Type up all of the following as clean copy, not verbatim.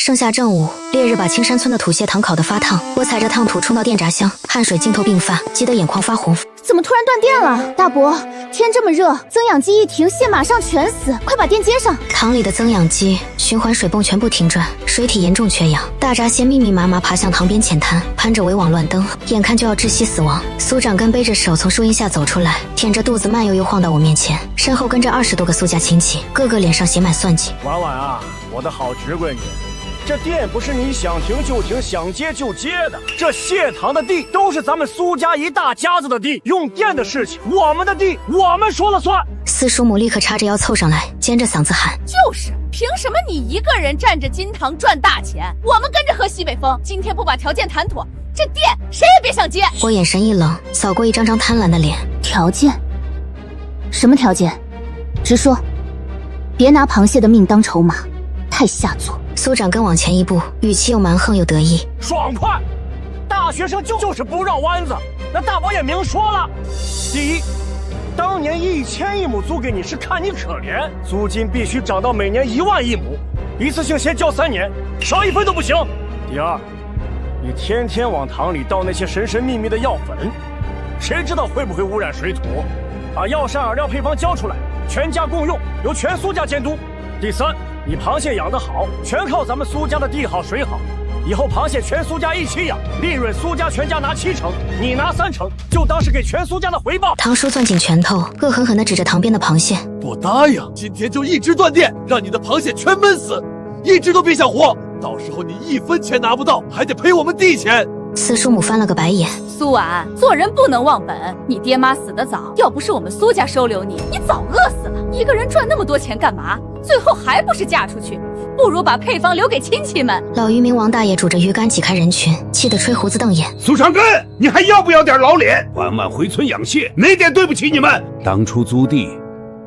盛夏正午，烈日把青山村的土蟹糖烤得发烫。我踩着烫土冲到电闸箱，汗水浸透鬓发，急得眼眶发红。怎么突然断电了？大伯，天这么热，增氧机一停，蟹马上全死，快把电接上！塘里的增氧机、循环水泵全部停转，水体严重缺氧。大闸蟹密密麻麻爬向塘边浅滩，攀着围网乱蹬，眼看就要窒息死亡。苏长根背着手从树荫下走出来，舔着肚子慢悠悠晃到我面前，身后跟着20多个苏家亲戚，个个脸上写满算计。婉婉啊，我的好侄闺女，这电不是你想停就停、想接就接的。这蟹塘的地都是咱们苏家一大家子的地，用电的事情，我们的地我们说了算。四叔母立刻叉着腰凑上来，尖着嗓子喊：就是凭什么你一个人占着金塘赚大钱，我们跟着喝西北风？今天不把条件谈妥，这电谁也别想接。我眼神一冷，扫过一张张贪婪的脸。条件？什么条件？直说，别拿螃蟹的命当筹码，太下作。苏长根往前一步，语气又蛮横又得意。爽快！大学生就是不绕弯子。那大伯也明说了，第一，当年1000一亩租给你是看你可怜，租金必须涨到每年1万一亩，一次性先交3年，少1分都不行。第二，你天天往塘里倒那些神神秘秘的药粉，谁知道会不会污染水土？把药膳饵料配方交出来，全家共用，由全苏家监督。第三，你螃蟹养得好，全靠咱们苏家的地好水好，以后螃蟹全苏家一起养，利润苏家全家拿70%，你拿30%，就当是给全苏家的回报。堂叔攥紧拳头，恶狠狠地指着塘边的螃蟹。不答应，今天就一直断电，让你的螃蟹全闷死，一只都别想活。到时候你1分钱拿不到，还得赔我们地钱。四叔母翻了个白眼。苏婉，做人不能忘本。你爹妈死得早，要不是我们苏家收留你，你早饿死了。一个人赚那么多钱干嘛？最后还不是嫁出去？不如把配方留给亲戚们。老渔民王大爷拄着鱼竿挤开人群，气得吹胡子瞪眼。苏长根，你还要不要点老脸？晚晚回村养蟹，哪点对不起你们？当初租地，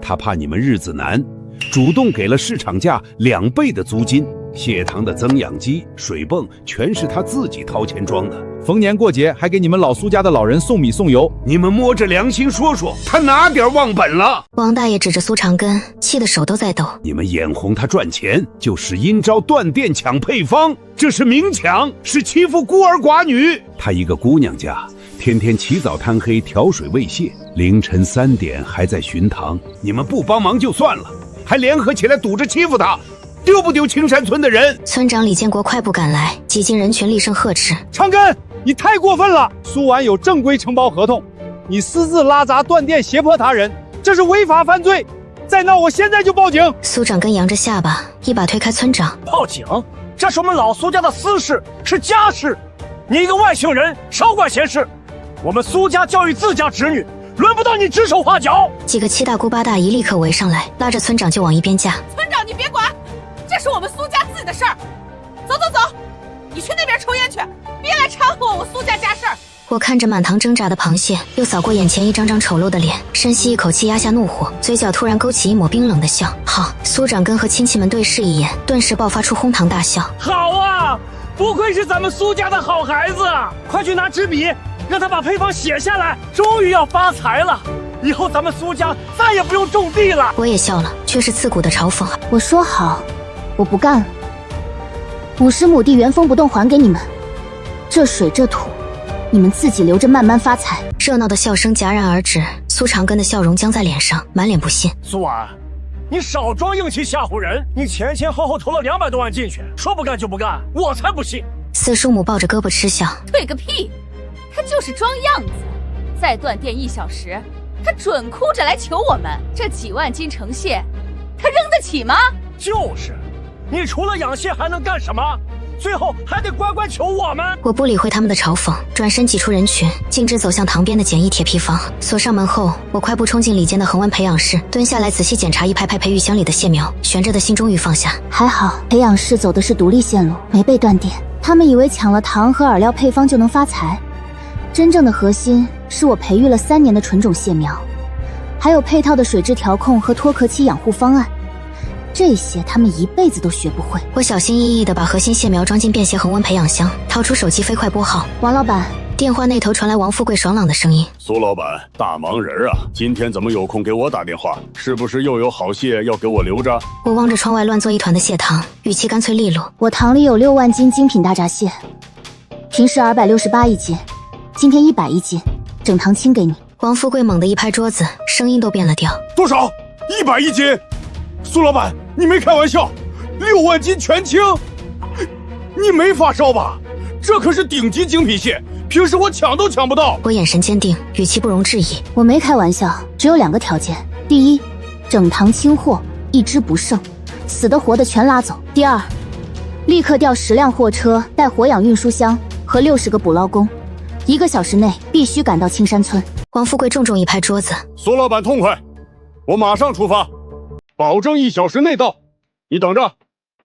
他怕你们日子难，主动给了市场价2倍的租金。蟹塘的增氧机、水泵全是他自己掏钱装的，逢年过节还给你们老苏家的老人送米送油。你们摸着良心说说，他哪点忘本了？王大爷指着苏长根，气得手都在抖。你们眼红他赚钱，就使阴招断电抢配方，这是明抢，是欺负孤儿寡女。他一个姑娘家，天天起早贪黑调水喂蟹，凌晨3点还在巡塘，你们不帮忙就算了，还联合起来堵着欺负他。丢不丢青山村的人？村长李建国快步赶来，挤进人群，厉声呵斥：长根，你太过分了！苏婉有正规承包合同，你私自拉闸断电胁迫他人，这是违法犯罪！再闹，我现在就报警！苏长根扬着下巴，一把推开村长。报警？这是我们老苏家的私事，是家事，你一个外姓人少管闲事。我们苏家教育自家侄女，轮不到你指手画脚。几个七大姑八大姨立刻围上来，拉着村长就往一边架。村长，你别管，这是我们苏家自己的事儿。走走走，你去那边抽烟去，别来掺和我苏家家事儿。我看着满塘挣扎的螃蟹，又扫过眼前一张张丑陋的脸，深吸一口气压下怒火，嘴角突然勾起一抹冰冷的笑。好，苏长根和亲戚们对视一眼，顿时爆发出哄堂大笑。好啊，不愧是咱们苏家的好孩子，快去拿纸笔，让他把配方写下来，终于要发财了。以后咱们苏家再也不用种地了。我也笑了，却是刺骨的嘲讽。我说好，我不干了。50亩地原封不动还给你们，这水这土，你们自己留着慢慢发财。热闹的笑声戛然而止，苏长根的笑容僵在脸上，满脸不信。苏婉，你少装硬气吓唬人！你前前后后投了200多万进去，说不干就不干，我才不信！四叔母抱着胳膊嗤笑：退个屁！他就是装样子。再断电1小时，他准哭着来求我们。这几万斤成蟹，他扔得起吗？就是，你除了养蟹还能干什么？最后还得乖乖求我们。我不理会他们的嘲讽，转身挤出人群，径直走向塘边的简易铁皮房。锁上门后，我快步冲进里间的恒温培养室，蹲下来仔细检查一排排培育箱里的蟹苗，悬着的心终于放下。还好培养室走的是独立线路，没被断电。他们以为抢了糖和饵料配方就能发财，真正的核心是我培育了3年的纯种蟹苗，还有配套的水质调控和脱壳期养护方案。这些他们一辈子都学不会。我小心翼翼地把核心蟹苗装进便携恒温培养箱，掏出手机飞快拨号。王老板，电话那头传来王富贵爽朗的声音：“苏老板，大忙人啊，今天怎么有空给我打电话？是不是又有好蟹要给我留着？”我望着窗外乱作一团的蟹糖，语气干脆利落：“我塘里有6万斤精品大闸蟹，平时268一斤，今天100一斤，整塘清给你。”王富贵猛地一拍桌子，声音都变了调：“多少？100一斤？苏老板，你没开玩笑？6万斤全清？你没发烧吧？这可是顶级精品蟹，平时我抢都抢不到。”我眼神坚定，语气不容置疑：“我没开玩笑，只有2个条件：第一，整塘清货，1只不剩，死的活的全拉走；第二，立刻调10辆货车，带活养运输箱和60个捕捞工，1个小时内必须赶到青山村。”王富贵重重一拍桌子：“苏老板痛快，我马上出发，保证1小时内到。你等着，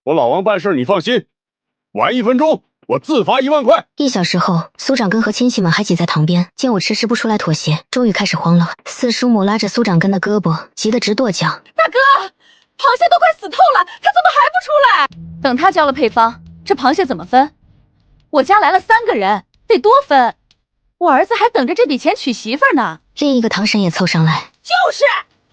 我老王办事你放心，晚1分钟我自罚1万块。”1小时后，苏长根和亲戚们还挤在塘边，见我迟迟不出来妥协，终于开始慌了。四叔母拉着苏长根的胳膊，急得直跺脚：“大哥，螃蟹都快死透了，他怎么还不出来？等他交了配方，这螃蟹怎么分？我家来了3个人，得多分。我儿子还等着这笔钱娶媳妇呢。”另一个堂婶也凑上来：“就是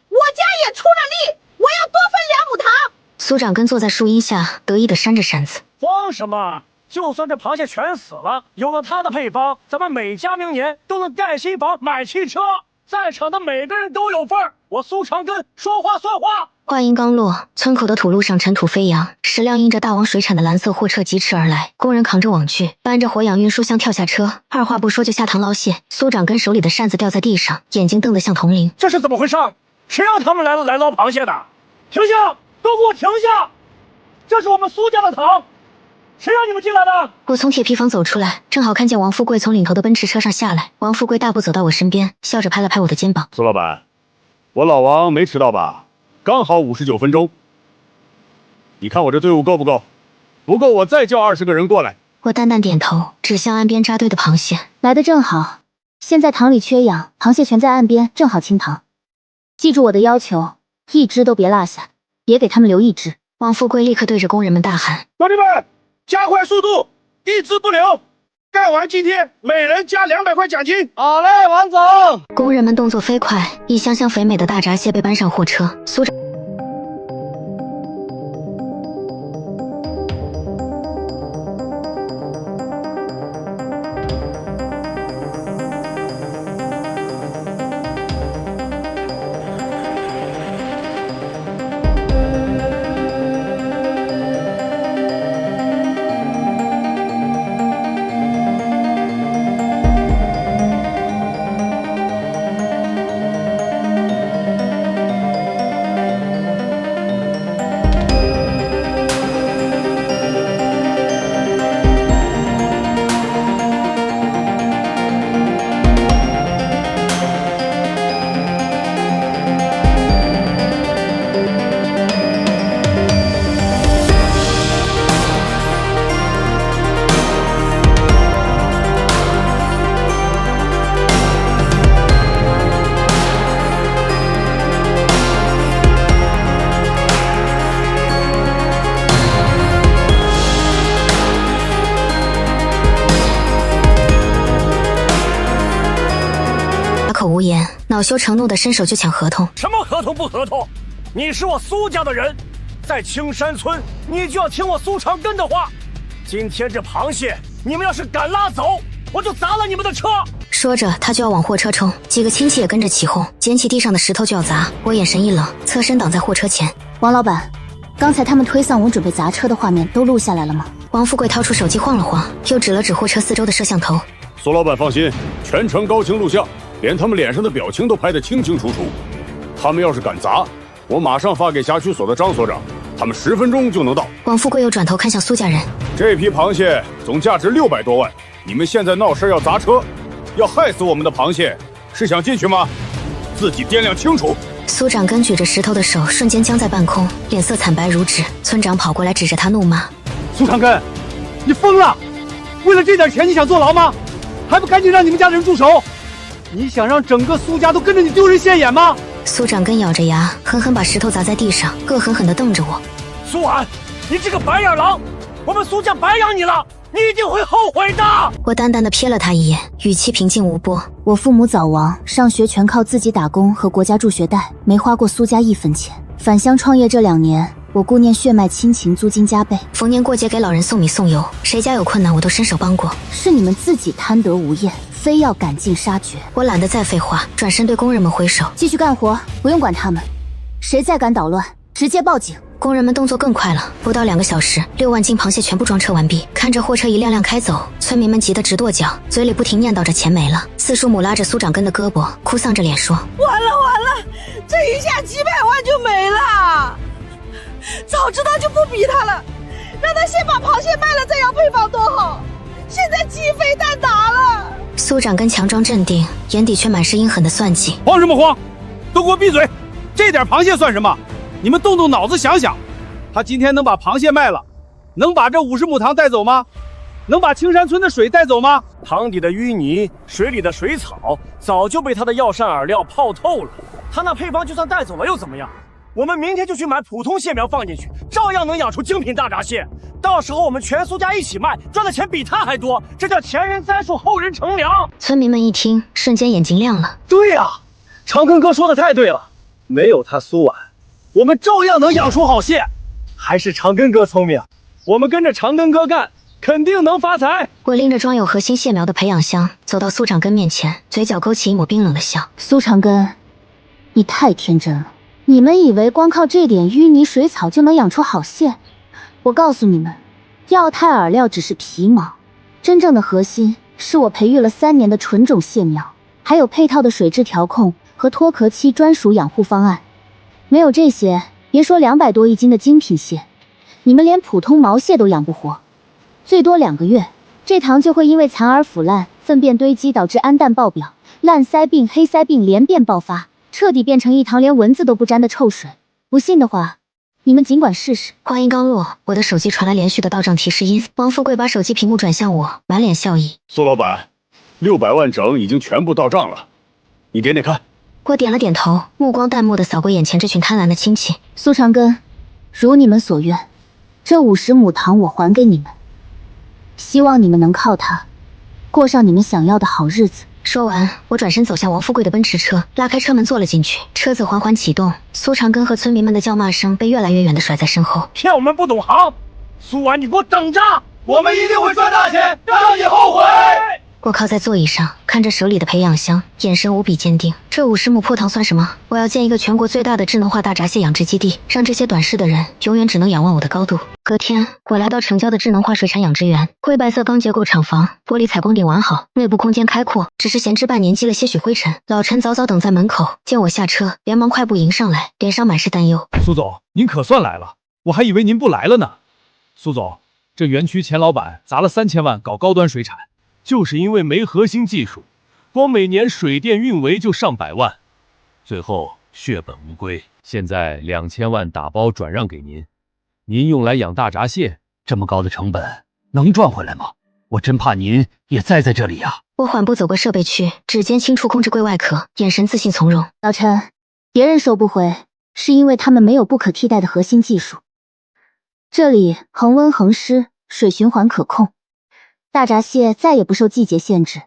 我家也出了力，我要多分2亩塘。”苏长根坐在树荫下，得意地扇着扇子：“慌什么？就算这螃蟹全死了，有了它的配方，咱们每家明年都能盖新房、买汽车，在场的每个人都有份儿。我苏长根说话算话。”话音刚落，村口的土路上尘土飞扬，10辆印着大王水产的蓝色货车疾驰而来，工人扛着网具，搬着活养运输箱跳下车，二话不说就下塘捞蟹。苏长根手里的扇子掉在地上，眼睛瞪得像铜铃：“这是怎么回事？谁让他们来捞螃蟹的？停下！都给我停下！这是我们苏家的塘，谁让你们进来的？”我从铁皮房走出来，正好看见王富贵从领头的奔驰车上下来。王富贵大步走到我身边，笑着拍了拍我的肩膀：“苏老板，我老王没迟到吧？刚好59分钟。你看我这队伍够不够？不够我再叫20个人过来。”我淡淡点头，指向岸边扎堆的螃蟹：“来得正好，现在塘里缺氧，螃蟹全在岸边，正好清塘。记住我的要求，1只都别落下，别给他们留1只。”王富贵立刻对着工人们大喊：“兄弟们，加快速度，1只不留！干完今天每人加200块奖金。”“好嘞，王总。”工人们动作飞快，一箱箱肥美的大闸蟹被搬上货车。苏长口无言，恼羞成怒的伸手就抢合同：“什么合同不合同？你是我苏家的人，在青山村，你就要听我苏长根的话。今天这螃蟹，你们要是敢拉走，我就砸了你们的车！”说着，他就要往货车冲，几个亲戚也跟着起哄，捡起地上的石头就要砸。我眼神一冷，侧身挡在货车前：“王老板，刚才他们推搡我准备砸车的画面都录下来了吗？”王富贵掏出手机晃了晃，又指了指货车4周的摄像头：“苏老板放心，全程高清录像，连他们脸上的表情都拍得清清楚楚。他们要是敢砸，我马上发给辖区所的张所长，他们10分钟就能到。”王富贵又转头看向苏家人：“这批螃蟹总价值600多万，你们现在闹事要砸车，要害死我们的螃蟹，是想进去吗？自己掂量清楚。”苏长根举着石头的手瞬间僵在半空，脸色惨白如纸。村长跑过来指着他怒骂：“苏长根，你疯了！为了这点钱你想坐牢吗？还不赶紧让你们家人住手！你想让整个苏家都跟着你丢人现眼吗？”苏长根咬着牙，狠狠把石头砸在地上，恶狠狠地瞪着我：“苏婉，你这个白眼狼，我们苏家白养你了！你一定会后悔的。我淡淡的瞥了他一眼，语气平静无波。我父母早亡，上学全靠自己打工和国家助学贷，没花过苏家一分钱。返乡创业这2年，我顾念血脉亲情，租金加倍，逢年过节给老人送米送油，谁家有困难我都伸手帮过。是你们自己贪得无厌，非要赶尽杀绝。我懒得再废话，转身对工人们挥手，继续干活，不用管他们。谁再敢捣乱，直接报警。工人们动作更快了，不到2个小时，6万斤螃蟹全部装车完毕。看着货车一辆辆开走，村民们急得直跺脚，嘴里不停念叨着钱没了。四叔母拉着苏长根的胳膊，哭丧着脸说：“完了，这一下几百万就没了。早知道就不逼他了，让他先把螃蟹卖了再要配方多好。现在鸡飞蛋打了。”苏长根强装镇定，眼底却满是阴狠的算计。慌什么慌？都给我闭嘴！这点螃蟹算什么？你们动动脑子想想，他今天能把螃蟹卖了，能把这50亩糖带走吗？能把青山村的水带走吗？塘底的淤泥，水里的水草，早就被他的药膳饵料泡透了。他那配方就算带走了又怎么样？我们明天就去买普通蟹苗放进去，照样能养出精品大闸蟹。到时候我们全苏家一起卖，赚的钱比他还多。这叫前人栽树，后人乘凉。村民们一听，瞬间眼睛亮了。对呀，长庚哥说的太对了，没有他苏婉，我们照样能养出好蟹。还是长庚哥聪明，我们跟着长庚哥干，肯定能发财。我拎着装有核心蟹苗的培养箱，走到苏长根面前，嘴角勾起一抹冰冷的笑。苏长根，你太天真了。你们以为光靠这点淤泥水草就能养出好蟹？我告诉你们，药态饵料只是皮毛，真正的核心是我培育了3年的纯种蟹苗，还有配套的水质调控和脱壳期专属养护方案。没有这些，别说200多1斤的精品蟹，你们连普通毛蟹都养不活。最多2个月，这塘就会因为残饵腐烂、粪便堆积导致氨氮爆表、烂鳃病、黑鳃病连变爆发，彻底变成一塘连蚊子都不沾的臭水。不信的话，你们尽管试试。话音刚落，我的手机传来连续的到账提示音。王富贵把手机屏幕转向我，满脸笑意。苏老板，600万整已经全部到账了，你点点看。我点了点头，目光淡漠地扫过眼前这群贪婪的亲戚。苏长根，如你们所愿，这50亩塘我还给你们，希望你们能靠它过上你们想要的好日子。说完，我转身走向王富贵的奔驰车，拉开车门坐了进去。车子缓缓启动，苏长根和村民们的叫骂声被越来越远地甩在身后。骗我们不懂行，苏婉，你给我等着，我们一定会赚大钱，让你后悔。我靠在座椅上，看着手里的培养箱，眼神无比坚定。这50亩破塘算什么？我要建一个全国最大的智能化大闸蟹养殖基地，让这些短视的人永远只能仰望我的高度。隔天，我来到城郊的智能化水产养殖园，灰白色钢结构厂房，玻璃采光顶完好，内部空间开阔，只是闲置半年积了些许灰尘。老陈早早等在门口，见我下车，连忙快步迎上来，脸上满是担忧。苏总，您可算来了，我还以为您不来了呢。苏总，这园区前老板砸了3000万搞高端水产，就是因为没核心技术，光每年水电运维就上百万，最后血本无归。现在2000万打包转让给您，您用来养大闸蟹，这么高的成本能赚回来吗？我真怕您也栽在这里呀。我缓步走过设备区，指尖轻触控制柜外壳，眼神自信从容。老陈，别人收不回，是因为他们没有不可替代的核心技术。这里恒温恒湿，水循环可控，大闸蟹再也不受季节限制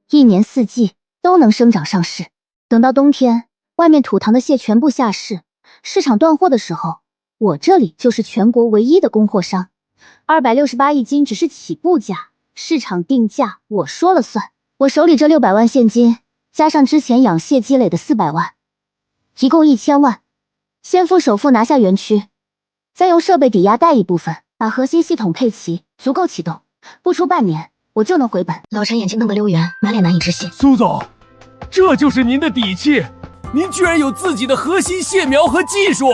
，1年4季都能生长上市。等到冬天，外面土塘的蟹全部下市，市场断货的时候，我这里就是全国唯一的供货商。2681斤只是起步价，市场定价我说了算。我手里这600万现金，加上之前养蟹积累的400万，一共1000万。先付首付拿下园区，再用设备抵押贷一部分，把核心系统配齐，足够启动。不出半年，我就能回本。老陈眼睛瞪得溜圆，满脸难以置信。苏总，这就是您的底气，您居然有自己的核心蟹苗和技术。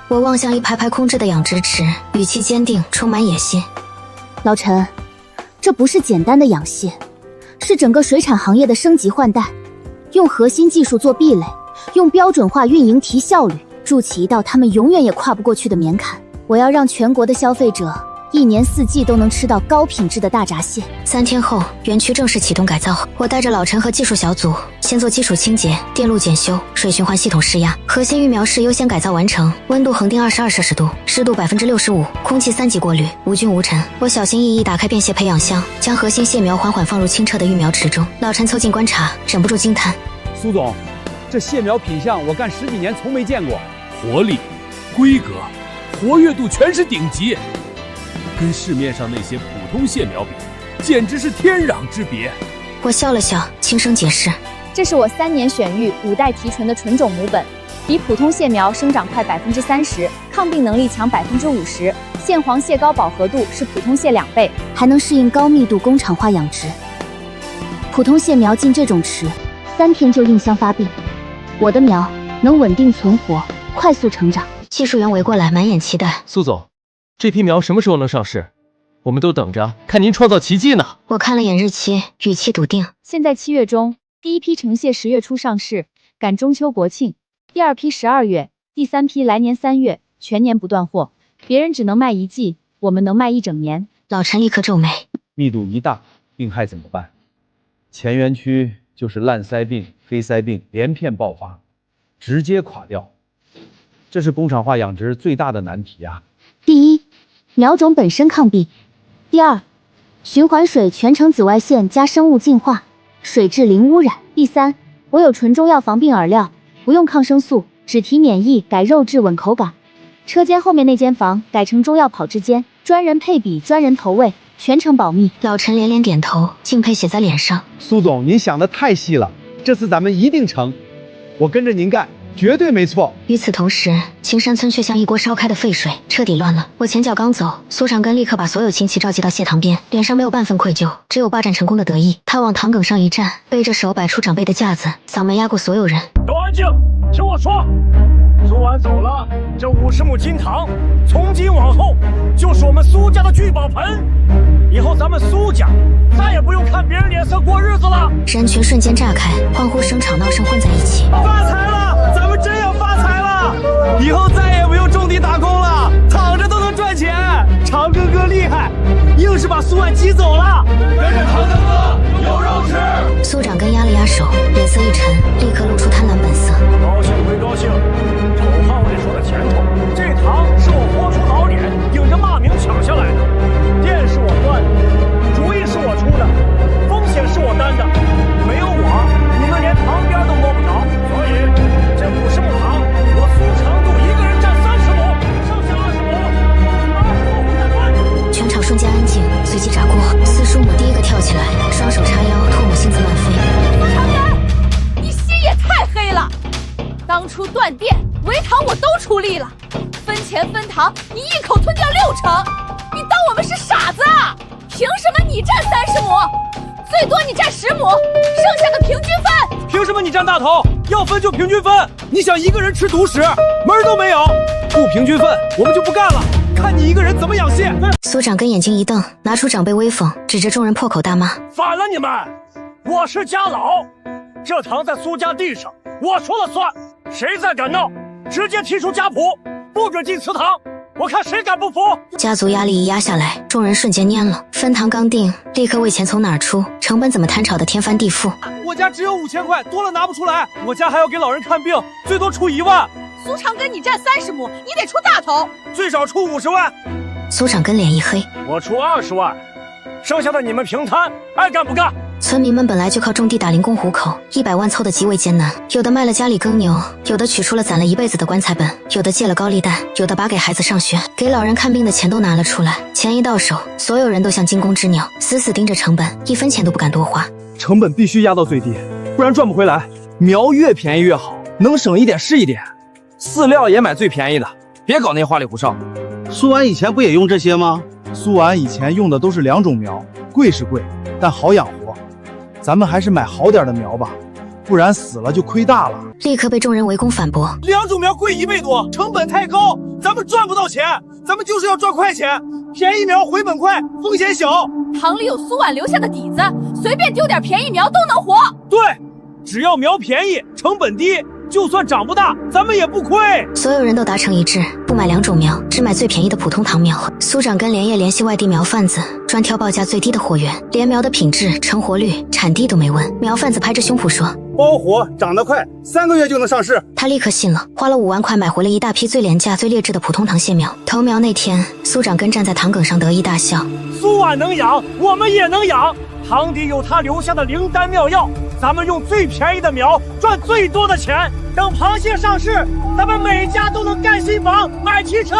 我望向一排排空置的养殖池，语气坚定，充满野心。老陈，这不是简单的养蟹，是整个水产行业的升级换代，用核心技术做壁垒，用标准化运营提效率，筑起一道他们永远也跨不过去的棉坎。我要让全国的消费者1年4季都能吃到高品质的大闸蟹。3天后，园区正式启动改造。我带着老陈和技术小组，先做基础清洁、电路检修、水循环系统试压。核心育苗室优先改造完成，温度恒定22摄氏度，湿度65%，空气3级过滤，无菌无尘。我小心翼翼打开便携培养箱，将核心蟹苗缓缓放入清澈的育苗池中。老陈凑近观察，忍不住惊叹：苏总，这蟹苗品相我干10几年从没见过，活力、规格、活跃度全是顶级，跟市面上那些普通蟹苗比，简直是天壤之别。我笑了笑，轻声解释：这是我3年选育5代提纯的纯种母本，比普通蟹苗生长快30%，抗病能力强50%，蟹黄蟹膏饱和度是普通蟹2倍，还能适应高密度工厂化养殖。普通蟹苗进这种池，3天就应箱发病，我的苗能稳定存活，快速成长。技术员围过来，满眼期待。苏总，这批苗什么时候能上市？我们都等着看您创造奇迹呢。我看了眼日期，语气笃定。现在7月中，第一批成蟹10月初上市，赶中秋国庆；第2批12月，第3批来年3月，全年不断货。别人只能卖1季，我们能卖1整年。老陈立刻皱眉。密度一大，病害怎么办？前园区就是烂腮病、黑腮病连片爆发，直接垮掉。这是工厂化养殖最大的难题啊。第一，苗种本身抗病；第二，循环水全程紫外线加生物净化，水质零污染；第三，我有纯中药防病饵料，不用抗生素，只提免疫，改肉质稳口感。车间后面那间房改成中药跑制间，专人配比，专人投喂，全程保密。老陈连连点头，敬佩写在脸上。苏总，您想的太细了，这次咱们一定成，我跟着您干，绝对没错。与此同时，青山村却像一锅烧开的沸水，彻底乱了。我前脚刚走，苏长根立刻把所有亲戚召集到蟹塘边，脸上没有半分愧疚，只有霸占成功的得意。他往塘埂上一站，背着手摆出长辈的架子，嗓门压过所有人。都安静，听我说。苏完走了，这50亩金塘，从今往后就是我们苏家的聚宝盆。以后咱们苏家再也不用看别人脸色过日子了。人群瞬间炸开，欢呼声、吵闹声混在一起。发财了，咱们真要发财了！以后再也不用种地打工了，躺着都能赚钱。长哥哥厉害，硬是把苏万挤走了。跟着长哥哥有肉吃。苏长根压了压手，脸色一沉，立刻露出贪婪本色。高兴归高兴，丑话我得说在前头。这塘是我豁出老脸，顶着骂名抢下来的，店是我断的，主意是我出的，风险是我担的。没有我，你们连塘边都摸不着。所以这50亩塘，我苏长度一个人占30亩，剩下20亩我再分。全场瞬间安静，随即炸锅。四叔母第一个跳起来，双手叉腰，唾沫星子乱飞。苏长根，你心也太黑了！当初断电、围塘我都出力了，分钱分塘你一口吞掉60%，你当我们是傻子啊？凭什么你占30亩？最多你占10亩，剩下的平均分。凭什么你占大头？要分就平均分。你想一个人吃独食，门儿都没有。不平均分，我们就不干了。看你一个人怎么养蟹。苏长根眼睛一瞪，拿出长辈威风，指着众人破口大骂：反了你们！我是家老，这塘在苏家地上，我说了算。谁再敢闹，直接踢出家谱，不准进祠堂。我看谁敢不服！家族压力一压下来，众人瞬间蔫了。分塘刚定，立刻为钱从哪儿出，成本怎么摊炒得天翻地覆。我家只有5000块，多了拿不出来。我家还要给老人看病，最多出1万。苏长根你占30亩，你得出大头，最少出50万。苏长根脸一黑，我出20万，剩下的你们平摊，爱干不干。村民们本来就靠种地打零工糊口，100万凑得极为艰难。有的卖了家里耕牛，有的取出了攒了一辈子的棺材本，有的借了高利贷，有的把给孩子上学、给老人看病的钱都拿了出来。钱一到手，所有人都像惊弓之鸟，死死盯着成本，1分钱都不敢多花。成本必须压到最低，不然赚不回来。苗越便宜越好，能省一点是一点。饲料也买最便宜的，别搞那花里胡哨。苏完以前不也用这些吗？苏完以前用的都是2种苗，贵是贵，但好养活。咱们还是买好点的苗吧，不然死了就亏大了。立刻被众人围攻反驳：2种苗贵1倍多，成本太高，咱们赚不到钱，咱们就是要赚快钱，便宜苗回本快，风险小。塘里有苏婉留下的底子，随便丢点便宜苗都能活。对，只要苗便宜，成本低，就算长不大，咱们也不亏。所有人都达成一致，不买2种苗，只买最便宜的普通糖苗。苏长根连夜联系外地苗贩子，专挑报价最低的货源，连苗的品质、成活率、产地都没问。苗贩子拍着胸脯说：包活，长得快，3个月就能上市。他立刻信了，花了5万块买回了一大批最廉价、最劣质的普通糖蟹苗。投苗那天，苏长根站在糖埂上得意大笑：苏婉能养，我们也能养。堂底有他留下的灵丹妙药，咱们用最便宜的苗赚最多的钱。等螃蟹上市，咱们每家都能盖新房、买汽车。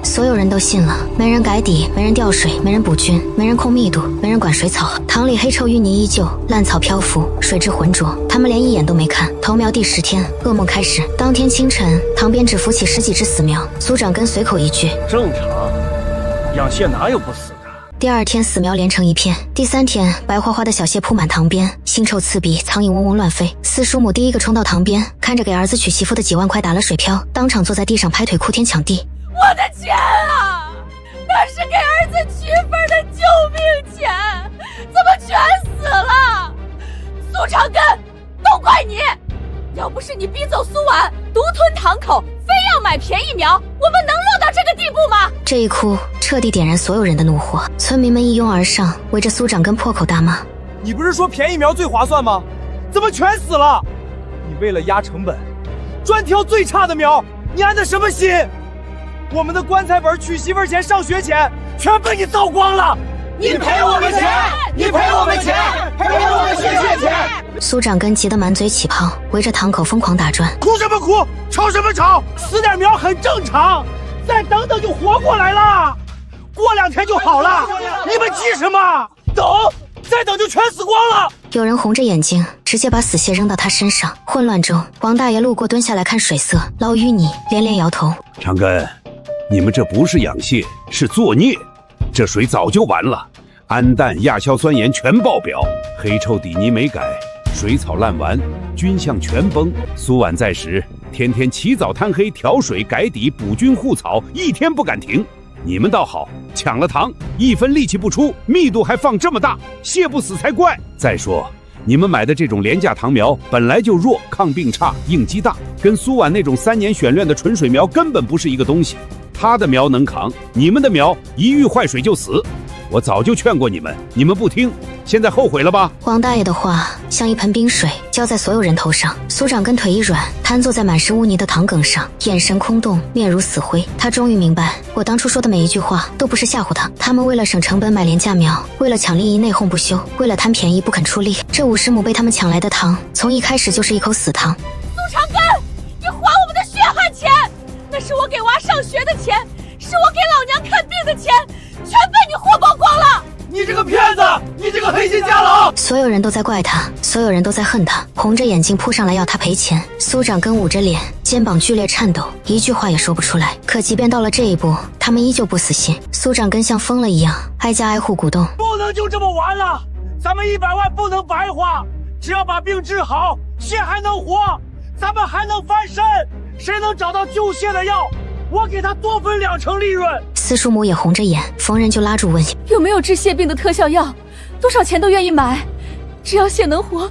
所有人都信了，没人改底，没人调水，没人补菌，没人控密度，没人管水草。塘里黑臭淤泥依旧，烂草漂浮，水质浑浊。他们连一眼都没看。投苗第10天，噩梦开始。当天清晨，塘边只浮起10几只死苗。苏长根随口一句：正常，养蟹哪有不死的？第2天死苗连成一片，第3天白花花的小蟹铺满塘边，腥臭刺鼻，苍蝇嗡嗡乱飞。四叔母第一个冲到塘边，看着给儿子娶媳妇的几万块打了水漂，当场坐在地上拍腿哭天抢地。我的钱啊，那是给儿子娶妇的救命钱，怎么全死了？苏长根，都怪你！要不是你逼走苏婉，独吞堂口，非要买便宜苗，我们能落到这个地步吗？这一哭彻底点燃所有人的怒火，村民们一拥而上，围着苏长根破口大骂：你不是说便宜苗最划算吗？怎么全死了？你为了压成本，专挑最差的苗，你安的什么心？我们的棺材本、娶媳妇钱、上学钱，全被你糟光了！你赔我们钱！你赔我们钱！赔我们学蟹钱！苏长根急得满嘴起泡，围着堂口疯狂打转。哭什么哭？吵什么吵？死点苗很正常，再等等就活过来了，过2天就好了。你们急什么？等，再等就全死光了。有人红着眼睛，直接把死蟹扔到他身上。混乱中，王大爷路过，蹲下来看水色，捞淤泥，连连摇头。长根，你们这不是养蟹，是作孽。这水早就完了，氨氮、亚硝酸盐全爆表，黑臭底泥没改，水草烂完，菌相全崩。苏婉在时，天天起早贪黑调水改底补菌护草，一天不敢停。你们倒好，抢了糖，一分力气不出，密度还放这么大，蟹不死才怪。再说你们买的这种廉价糖苗本来就弱，抗病差，应激大，跟苏婉那种3年选炼的纯水苗根本不是一个东西。他的苗能扛，你们的苗一遇坏水就死。我早就劝过你们，你们不听，现在后悔了吧？王大爷的话像一盆冰水浇在所有人头上。苏长根腿一软，瘫坐在满是污泥的塘埂上，眼神空洞，面如死灰。他终于明白，我当初说的每一句话都不是吓唬他。他们为了省成本买廉价苗，为了抢利益内讧不休，为了贪便宜不肯出力。这50亩被他们抢来的糖，从一开始就是一口死糖。苏长根，你还我们的血汗钱！那是我给娃上学的钱，是我给老娘看病的钱，全被你霍光光了！你这个骗子，你这个黑心家老！所有人都在怪他，所有人都在恨他，红着眼睛扑上来要他赔钱。苏长根捂着脸，肩膀剧烈颤抖，一句话也说不出来。可即便到了这一步，他们依旧不死心。苏长根像疯了一样，挨家挨户鼓动：不能就这么完了，咱们100万不能白花，只要把病治好，蟹还能活，咱们还能翻身。谁能找到救蟹的药，我给他多分2成利润。四叔母也红着眼，逢人就拉住问：有没有治蟹病的特效药？多少钱都愿意买，只要蟹能活，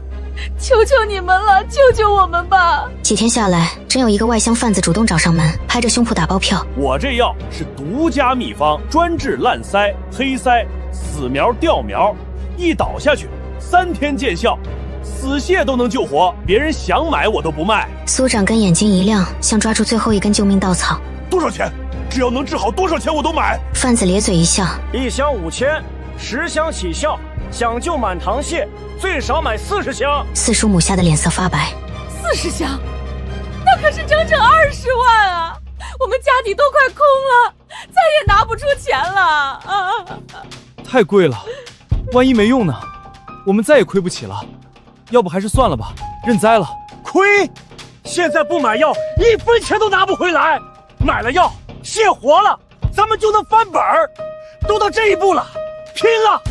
求求你们了，救救我们吧！几天下来，真有一个外乡贩子主动找上门，拍着胸脯打包票：我这药是独家秘方，专治烂腮、黑腮、死苗、掉苗，一倒下去3天见效，死蟹都能救活，别人想买我都不卖。苏长根眼睛一亮，像抓住最后一根救命稻草。多少钱？只要能治好，多少钱我都买。贩子咧嘴一笑：1箱5000，10箱起效，想救满塘蟹，最少买40箱。四叔母吓得脸色发白，40箱，那可是整整20万啊！我们家底都快空了，再也拿不出钱了啊！太贵了，万一没用呢？我们再也亏不起了。要不还是算了吧，认栽了。亏？现在不买药，1分钱都拿不回来。买了药，蟹活了，咱们就能翻本儿。都到这一步了，拼了！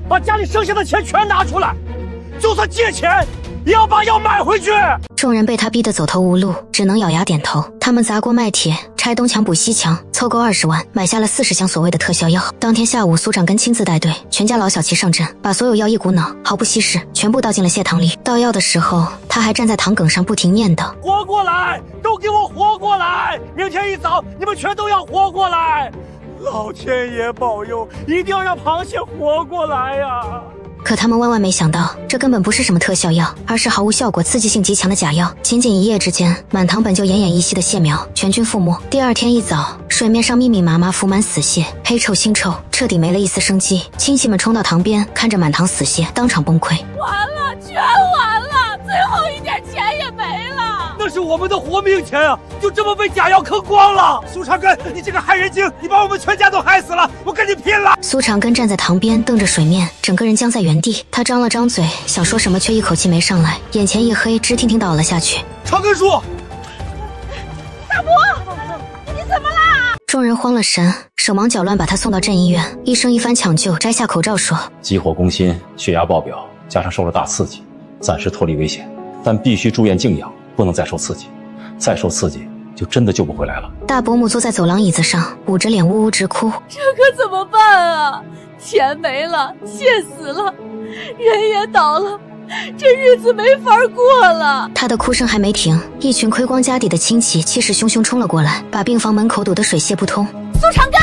把家里剩下的钱全拿出来，就算借钱，也要把药买回去。众人被他逼得走投无路，只能咬牙点头。他们砸锅卖铁，拆东墙补西墙，凑够20万，买下了40箱所谓的特效药。当天下午，苏长根亲自带队，全家老小齐上阵，把所有药一股脑，毫不稀释，全部倒进了血塘里。倒药的时候，他还站在塘埂上不停念叨：“活过来，都给我活过来！明天一早，你们全都要活过来！老天爷保佑，一定要让螃蟹活过来呀！”可他们万万没想到，这根本不是什么特效药，而是毫无效果、刺激性极强的假药。仅仅1夜之间，满塘本就奄奄一息的蟹苗全军覆没。第二天一早，水面上密密麻麻浮满死蟹，黑臭腥臭，彻底没了一丝生机。亲戚们冲到塘边，看着满塘死蟹，当场崩溃。完了，全完了，最后一点钱也没了。那是我们的活命钱啊，就这么被假药坑光了！苏长根，你这个害人精，你把我们全家都害死了！我跟你拼了！苏长根站在塘边，瞪着水面，整个人僵在原地。他张了张嘴，想说什么，却一口气没上来，眼前一黑，直挺挺倒了下去。长根叔，大伯，你怎么啦？众人慌了神，手忙脚乱把他送到镇医院。医生一番抢救，摘下口罩说：“急火攻心，血压爆表，加上受了大刺激，暂时脱离危险，但必须住院静养，不能再受刺激。再受刺激，就真的救不回来了。”大伯母坐在走廊椅子上，捂着脸呜呜直哭。这可怎么办啊？钱没了，蟹死了，人也倒了，这日子没法过了。他的哭声还没停，一群盔光家底的亲戚气势汹汹冲了过来，把病房门口堵得水泄不通。苏长根，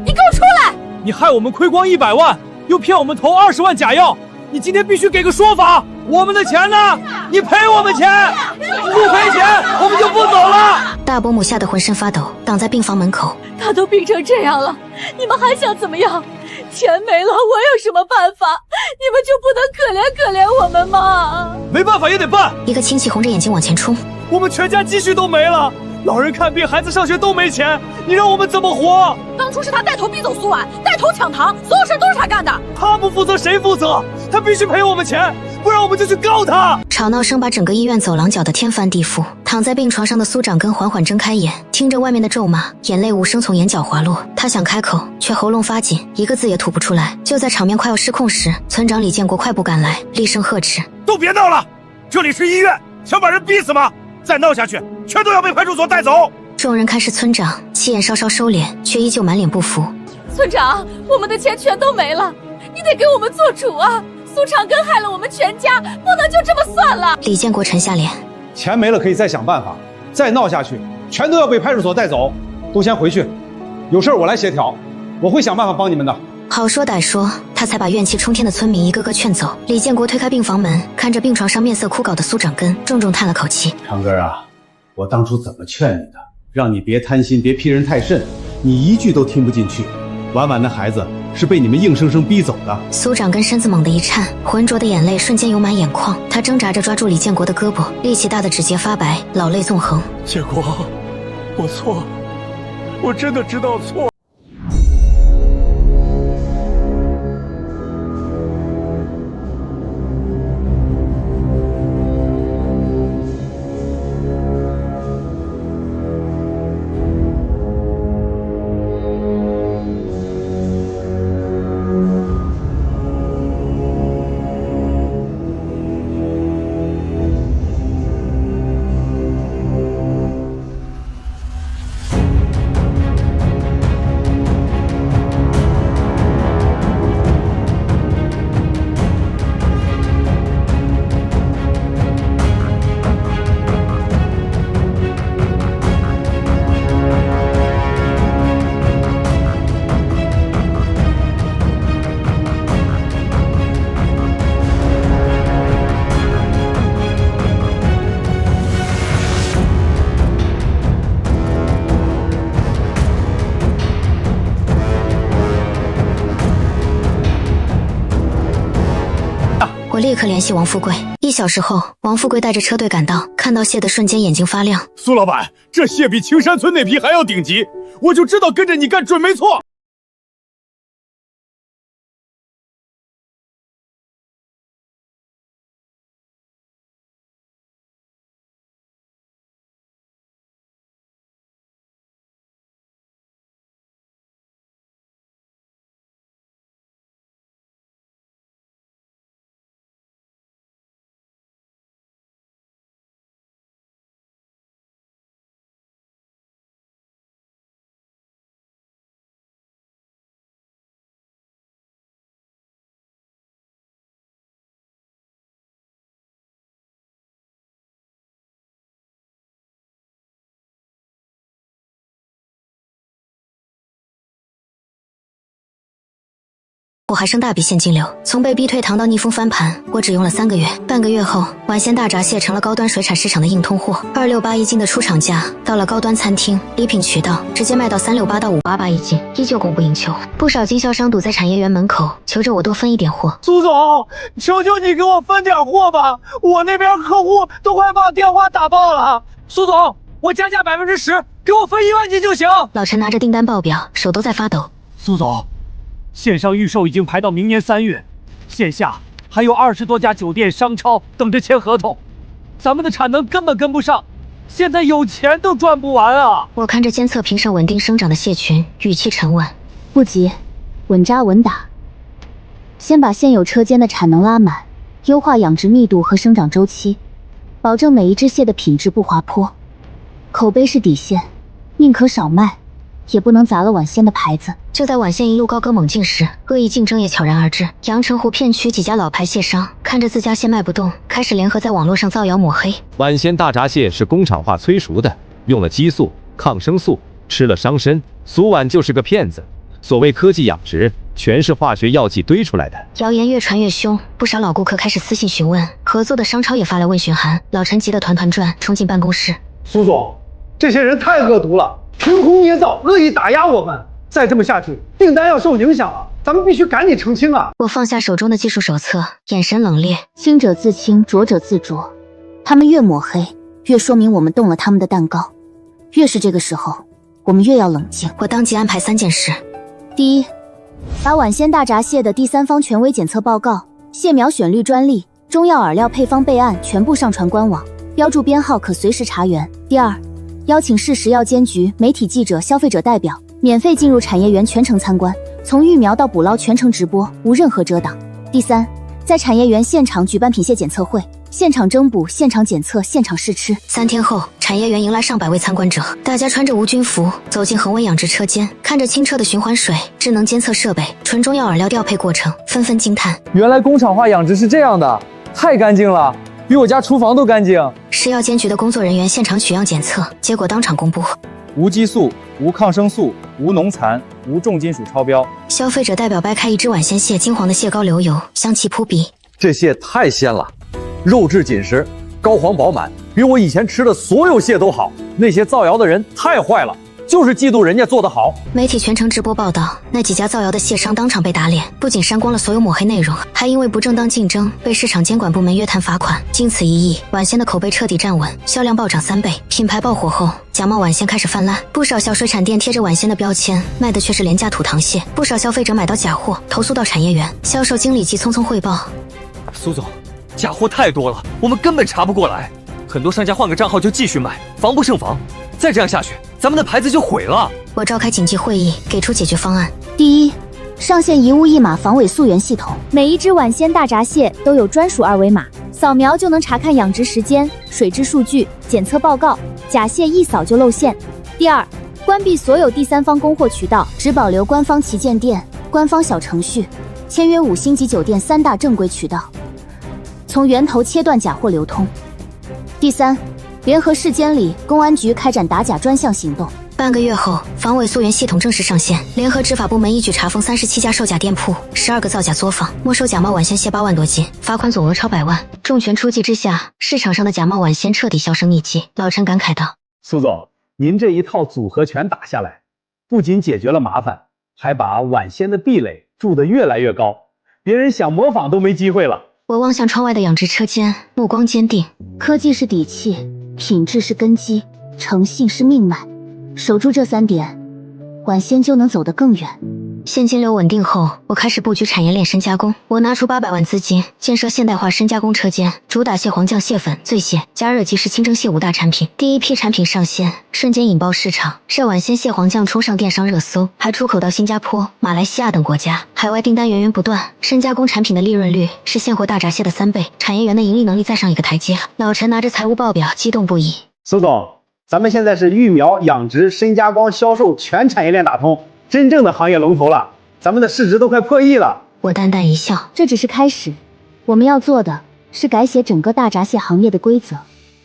你给我出来！你害我们亏光100万，又骗我们投20万假药，你今天必须给个说法！我们的钱呢？你赔我们钱！不赔钱，我们就不走了！大伯母吓得浑身发抖，挡在病房门口。他都病成这样了，你们还想怎么样？钱没了，我有什么办法？你们就不能可怜可怜我们吗？没办法也得办！一个亲戚红着眼睛往前冲。我们全家积蓄都没了，老人看病，孩子上学都没钱，你让我们怎么活？当初是他带头逼走苏婉，带头抢塘，所有事都是他干的。他不负责谁负责？他必须赔我们钱，不然我们就去告他！吵闹声把整个医院走廊搅得天翻地覆。躺在病床上的苏长根缓缓睁开眼，听着外面的咒骂，眼泪无声从眼角滑落。他想开口，却喉咙发紧，一个字也吐不出来。就在场面快要失控时，村长李建国快步赶来，厉声呵斥：“都别闹了，这里是医院，想把人逼死吗？再闹下去，全都要被派出所带走！”众人看是村长，气焰稍稍收敛，却依旧满脸不服。村长，我们的钱全都没了，你得给我们做主啊！苏长根害了我们全家，不能就这么算了。李建国沉下脸，钱没了可以再想办法，再闹下去，全都要被派出所带走。都先回去，有事我来协调，我会想办法帮你们的。好说歹说，他才把怨气冲天的村民一个个劝走。李建国推开病房门，看着病床上面色枯槁的苏长根，重重叹了口气：“长根啊，我当初怎么劝你的？让你别贪心，别批人太甚，你一句都听不进去。婉婉的孩子是被你们硬生生逼走的。”苏长根身子猛地一颤，浑浊的眼泪瞬间涌满眼眶。他挣扎着抓住李建国的胳膊，力气大的指节发白，老泪纵横。建国，我错了，我真的知道错了。我立刻联系王富贵。1小时后，王富贵带着车队赶到，看到蟹的瞬间眼睛发亮。苏老板，这蟹比青山村那批还要顶级，我就知道跟着你干准没错。我还剩大笔现金流。从被逼退堂到逆风翻盘，我只用了3个月。半个月后，皖鲜大闸蟹成了高端水产市场的硬通货，268一斤的出厂价，到了高端餐厅、礼品渠道，直接卖到368到588一斤，依旧供不应求。不少经销商堵在产业园门口，求着我多分一点货。苏总，求求你给我分点货吧，我那边客户都快把电话打爆了。苏总，我加价10%，给我分1万斤就行。老陈拿着订单报表，手都在发抖。苏总，线上预售已经排到明年3月，线下还有20多家酒店、商超等着签合同，咱们的产能根本跟不上，现在有钱都赚不完啊！我看着监测屏上稳定生长的蟹群，语气沉稳。不急，稳扎稳打，先把现有车间的产能拉满，优化养殖密度和生长周期，保证每一只蟹的品质不滑坡。口碑是底线，宁可少卖，也不能砸了皖鲜的牌子。就在皖鲜一路高歌猛进时，恶意竞争也悄然而至。阳澄湖片区几家老牌蟹商看着自家蟹卖不动，开始联合在网络上造谣抹黑。皖鲜大闸蟹是工厂化催熟的，用了激素、抗生素，吃了伤身。苏皖就是个骗子，所谓科技养殖，全是化学药剂堆出来的。谣言越传越凶，不少老顾客开始私信询问，合作的商超也发来问询函。老陈急得团团转，冲进办公室。苏总，这些人太恶毒了，凭空捏造，恶意打压我们。再这么下去，订单要受影响了，咱们必须赶紧澄清啊！我放下手中的技术手册，眼神冷冽。清者自清，浊者自浊。他们越抹黑，越说明我们动了他们的蛋糕。越是这个时候，我们越要冷静。我当即安排3件事：第一，把皖鲜大闸蟹的第三方权威检测报告、蟹苗选绿专利、中药饵料配方备案全部上传官网，标注编号可随时查询。第二，邀请市食药监局、媒体记者、消费者代表免费进入产业园全程参观，从育苗到捕捞全程直播，无任何遮挡。第三，在产业园现场举办品蟹检测会，现场征捕、现场检测、现场试吃。3天后，产业园迎来上百位参观者，大家穿着无菌服走进恒温养殖车间，看着清澈的循环水、智能监测设备、纯中药饵料调配过程，纷纷惊叹：原来工厂化养殖是这样的，太干净了，比我家厨房都干净。食药监局的工作人员现场取样检测，结果当场公布：无激素、无抗生素、无农残、无重金属超标。消费者代表掰开一只皖鲜蟹，金黄的蟹膏流油，香气扑鼻。这蟹太鲜了，肉质紧实，膏黄饱满，比我以前吃的所有蟹都好。那些造谣的人太坏了，就是嫉妒人家做得好。媒体全程直播报道，那几家造谣的蟹商当场被打脸，不仅删光了所有抹黑内容，还因为不正当竞争被市场监管部门约谈罚款。经此一役，皖鲜的口碑彻底站稳，销量暴涨3倍。品牌爆火后，假冒皖鲜开始泛滥，不少小水产店贴着皖鲜的标签，卖的却是廉价土塘蟹。不少消费者买到假货，投诉到产业园，销售经理急匆匆汇报：苏总，假货太多了，我们根本查不过来。很多商家换个账号就继续卖，防不胜防。再这样下去，咱们的牌子就毁了。我召开紧急会议，给出解决方案。第一，上线一物一码防伪溯源系统，每一只皖鲜大闸蟹都有专属2维码，扫描就能查看养殖时间、水质数据、检测报告，假蟹一扫就露馅。第二，关闭所有第三方供货渠道，只保留官方旗舰店、官方小程序、签约5星级酒店3大正规渠道，从源头切断假货流通。第三，联合市监理、公安局开展打假专项行动。半个月后，防伪溯源系统正式上线，联合执法部门一举查封37家售假店铺，12个造假作坊，没收假冒皖鲜蟹8万多斤，罚款总额超100万。重拳出击之下，市场上的假冒皖鲜彻底销声匿迹。老陈感慨道：苏总，您这一套组合拳打下来，不仅解决了麻烦，还把皖鲜的壁垒筑得越来越高，别人想模仿都没机会了。我望向窗外的养殖车间，目光坚定。科技是底气，品质是根基，诚信是命脉。守住这3点，皖鲜就能走得更远。现金流稳定后，我开始布局产业链深加工。我拿出800万资金，建设现代化深加工车间，主打蟹黄酱、蟹粉、醉蟹、加热即食清蒸蟹5大产品。第一批产品上线，瞬间引爆市场，让皖鲜蟹黄酱冲上电商热搜，还出口到新加坡、马来西亚等国家，海外订单源源不断。深加工产品的利润率是现货大闸蟹的3倍，产业园的盈利能力再上一个台阶。老陈拿着财务报表，激动不已。苏总，咱们现在是育苗、养殖、深加工、销售全产业链打通，真正的行业龙头了，咱们的市值都快破亿了。我淡淡一笑，这只是开始，我们要做的是改写整个大闸蟹行业的规则，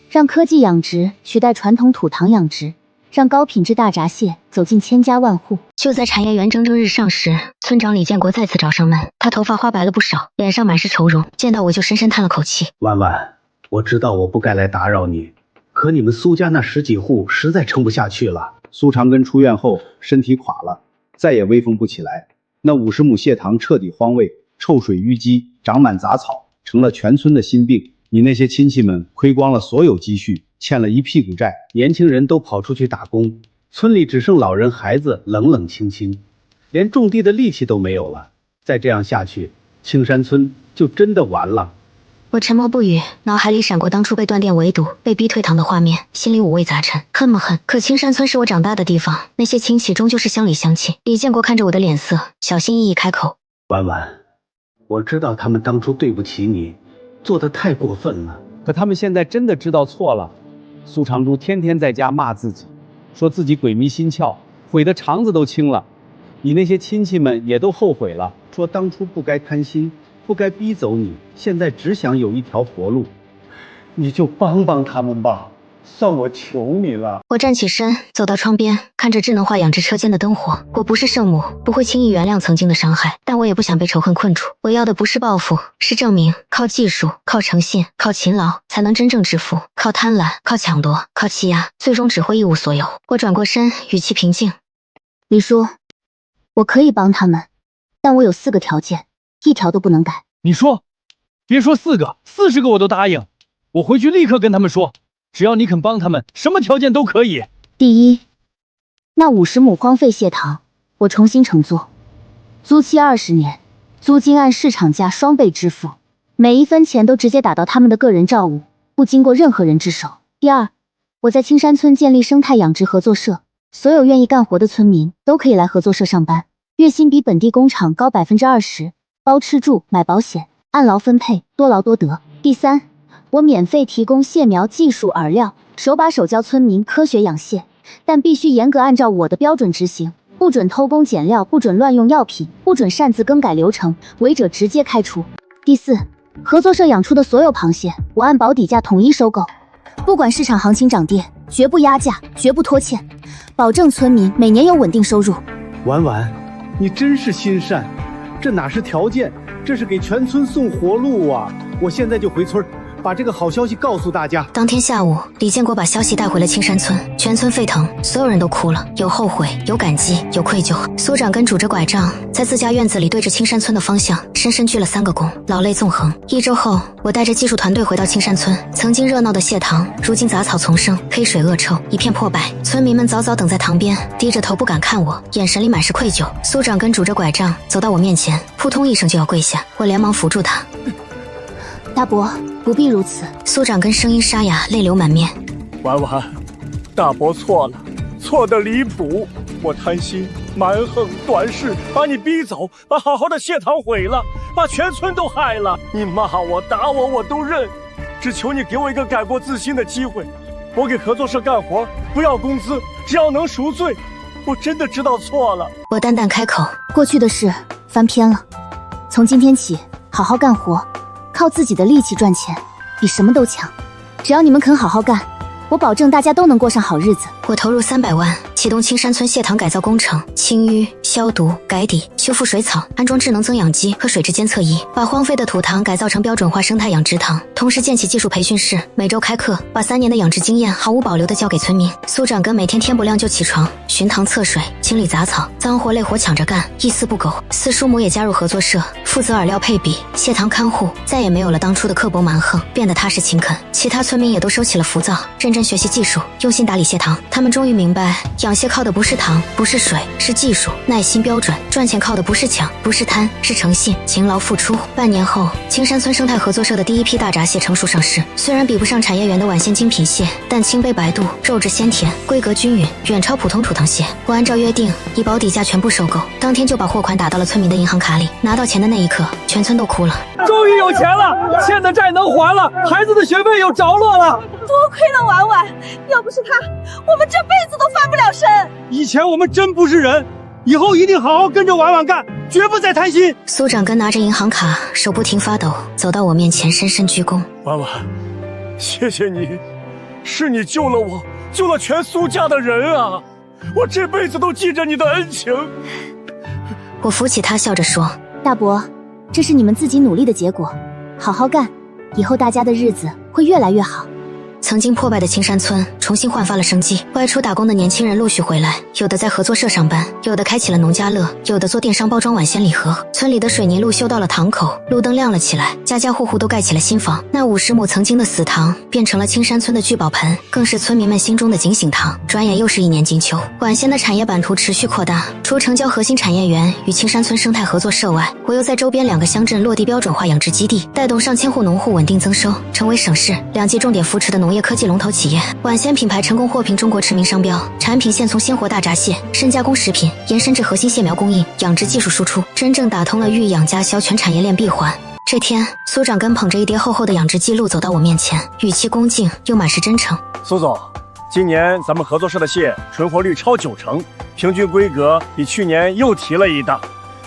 让科技养殖取代传统土塘养殖，让高品质大闸蟹走进千家万户。就在产业园蒸蒸日上时，村长李建国再次找上门。他头发花白了不少，脸上满是愁容，见到我就深深叹了口气。婉婉，我知道我不该来打扰你，可你们苏家那10几户实在撑不下去了。苏长根出院后身体垮了，再也威风不起来。那50亩蟹塘彻底荒废，臭水淤积，长满杂草，成了全村的心病。你那些亲戚们亏光了所有积蓄，欠了一屁股债，年轻人都跑出去打工，村里只剩老人孩子冷冷清清，连种地的力气都没有了。再这样下去，青山村就真的完了。我沉默不语，脑海里闪过当初被断电围堵、被逼退堂的画面，心里五味杂陈，恨么恨。可青山村是我长大的地方，那些亲戚终究是乡里乡亲。李建国看着我的脸色，小心翼翼开口：婉婉，我知道他们当初对不起你，做得太过分了。可他们现在真的知道错了。苏长珠天天在家骂自己，说自己鬼迷心窍，悔得肠子都青了。你那些亲戚们也都后悔了，说当初不该贪心，不该逼走你，现在只想有一条活路，你就帮帮他们吧，算我求你了。我站起身，走到窗边，看着智能化养殖车间的灯火。我不是圣母，不会轻易原谅曾经的伤害，但我也不想被仇恨困住。我要的不是报复，是证明。靠技术，靠诚信，靠勤劳，才能真正致富。靠贪婪，靠抢夺，靠欺压，最终只会一无所有。我转过身，语气平静：李叔，我可以帮他们，但我有4个条件，一条都不能改。你说，别说4个，40个我都答应。我回去立刻跟他们说，只要你肯帮他们，什么条件都可以。第一，那50亩荒废蟹塘，我重新承租，租期20年，租金按市场价双倍支付，每一分钱都直接打到他们的个人账户，不经过任何人之手。第二，我在青山村建立生态养殖合作社，所有愿意干活的村民都可以来合作社上班，月薪比本地工厂高20%，包吃住，买保险，按劳分配，多劳多得。第三，我免费提供蟹苗技术饵料，手把手教村民科学养蟹，但必须严格按照我的标准执行，不准偷工减料，不准乱用药品，不准擅自更改流程，违者直接开除。第四，合作社养出的所有螃蟹，我按保底价统一收购，不管市场行情涨跌，绝不压价，绝不拖欠，保证村民每年有稳定收入。婉婉，你真是心善，这哪是条件，这是给全村送活路啊！我现在就回村，把这个好消息告诉大家。当天下午，李建国把消息带回了青山村，全村沸腾，所有人都哭了，有后悔，有感激，有愧疚。苏长根拄着拐杖，在自家院子里对着青山村的方向深深鞠了3个躬，老泪纵横。1周后，我带着技术团队回到青山村，曾经热闹的蟹塘，如今杂草丛生，黑水恶臭，一片破败。村民们早早等在塘边，低着头不敢看我，眼神里满是愧疚。苏长根拄着拐杖走到我面前，扑通一声就要跪下，我连忙扶住他。大伯，不必如此。苏长根声音沙哑，泪流满面。婉婉，大伯错了，错得离谱。我贪心、蛮横、短视，把你逼走，把好好的蟹塘毁了，把全村都害了。你骂我、打我，我都认，只求你给我一个改过自新的机会。我给合作社干活，不要工资，只要能赎罪。我真的知道错了。我淡淡开口，过去的事翻篇了，从今天起，好好干活。靠自己的力气赚钱，比什么都强。只要你们肯好好干，我保证大家都能过上好日子。我投入300万，启动青山村蟹塘改造工程，清淤、消毒、改底、修复水草，安装智能增氧机和水质监测仪，把荒废的土塘改造成标准化生态养殖塘。同时建起技术培训室，每周开课，把3年的养殖经验毫无保留地教给村民。苏长根每天天不亮就起床，巡塘测水，清理杂草，脏活累活抢着干，一丝不苟。四叔母也加入合作社，负责饵料配比、蟹塘看护，再也没有了当初的刻薄蛮横，变得踏实勤恳。其他村民也都收起了浮躁，认真学习技术，用心打理蟹塘。他们终于明白，养蟹靠的不是塘，不是水，是技术、耐心、标准。赚钱靠的不是抢，不是贪，是诚信、勤劳付出。半年后，青山村生态合作社的第一批大闸蟹成熟上市，虽然比不上产业园的晚鲜精品蟹，但清杯白肚，肉质鲜甜，规格均匀，远超普通土塘蟹。我按照约定，以保底价全部收购，当天就把货款打到了村民的银行卡里。拿到钱的那一刻，全村都哭了。终于有钱了，欠的债能还了，孩子的学费有着落了。多亏了婉婉，要不是她，我们这辈子都翻不了身。以前我们真不是人，以后一定好好跟着婉婉干，绝不再贪心。苏长根拿着银行卡，手不停发抖，走到我面前，深深鞠躬。婉婉，谢谢你，是你救了我，救了全苏家的人啊！我这辈子都记着你的恩情。我扶起他，笑着说：“大伯，这是你们自己努力的结果，好好干，以后大家的日子会越来越好。”曾经破败的青山村重新焕发了生机，外出打工的年轻人陆续回来，有的在合作社上班，有的开起了农家乐，有的做电商包装晚仙礼盒。村里的水泥路修到了堂口，路灯亮了起来，家家户户都盖起了新房。那50亩曾经的死堂变成了青山村的聚宝盆，更是村民们心中的警醒堂。转眼又是1年金秋，晚仙的产业版图持续扩大，除城郊核心产业园与青山村生态合作社外，我又在周边2个乡镇落地标准化养殖基地，带动上千户农户稳定增收，成为省市2级重点扶持的农业科技龙头企业。晚仙品牌成功获评中国驰名商标，产品线从鲜活大闸蟹、深加工食品延伸至核心蟹苗供应、养殖技术输出，真正打通了育养家销全产业链闭环。这天，苏长根捧着一叠厚厚的养殖记录走到我面前，语气恭敬又满是真诚：“苏总，今年咱们合作社的蟹纯活率超90%，平均规格比去年又提了一档，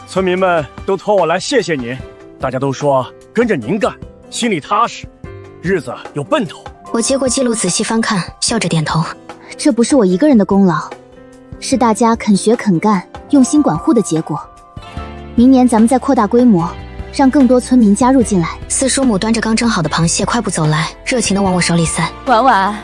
村民们都托我来谢谢您，大家都说跟着您干，心里踏实，日子有奔头。”我接过记录仔细翻看，笑着点头：“这不是我一个人的功劳，是大家肯学肯干、用心管护的结果。明年咱们再扩大规模，让更多村民加入进来。”四叔母端着刚蒸好的螃蟹快步走来，热情地往我手里塞：“婉婉，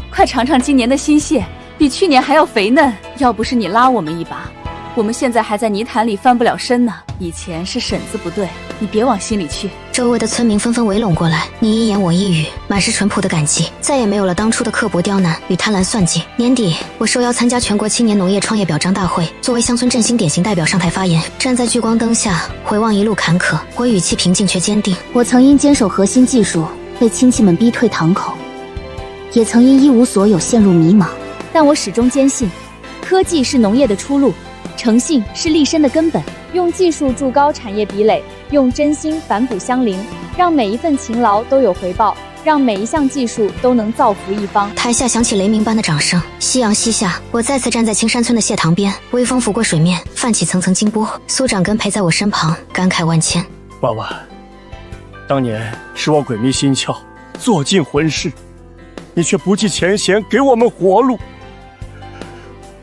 快尝尝今年的新蟹，比去年还要肥嫩。要不是你拉我们一把，我们现在还在泥潭里翻不了身呢。以前是婶子不对，你别往心里去。”周围的村民纷纷围拢过来，你一言我一语，满是淳朴的感激，再也没有了当初的刻薄刁难与贪婪算计。年底，我受邀参加全国青年农业创业表彰大会，作为乡村振兴典型代表上台发言。站在聚光灯下，回望一路坎坷，我语气平静却坚定。我曾因坚守核心技术被亲戚们逼退堂口，也曾因一无所有陷入迷茫，但我始终坚信，科技是农业的出路，诚信是立身的根本。用技术筑高产业壁垒，用真心反哺乡邻，让每一份勤劳都有回报，让每一项技术都能造福一方。台下响起雷鸣般的掌声。夕阳西下，我再次站在青山村的蟹塘边，微风拂过水面，泛起层层金波。苏长根陪在我身旁，感慨万千：“婉婉，当年是我鬼迷心窍，做尽浑事，你却不计前嫌，给我们活路。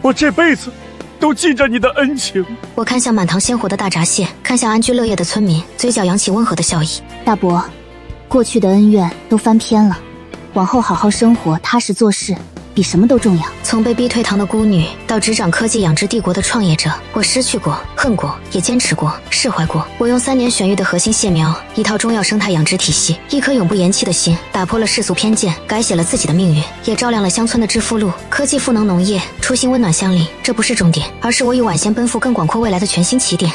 我这辈子都记着你的恩情。”我看向满塘鲜活的大闸蟹，看向安居乐业的村民，嘴角扬起温和的笑意：“大伯，过去的恩怨都翻篇了，往后好好生活，踏实做事，比什么都重要。”从被逼退堂的孤女到执掌科技养殖帝国的创业者，我失去过，恨过，也坚持过，释怀过。我用3年选育的核心蟹苗，一套中药生态养殖体系，一颗永不言弃的心，打破了世俗偏见，改写了自己的命运，也照亮了乡村的致富路。科技赋能农业，初心温暖乡邻，这不是终点，而是我与晚仙奔赴更广阔未来的全新起点。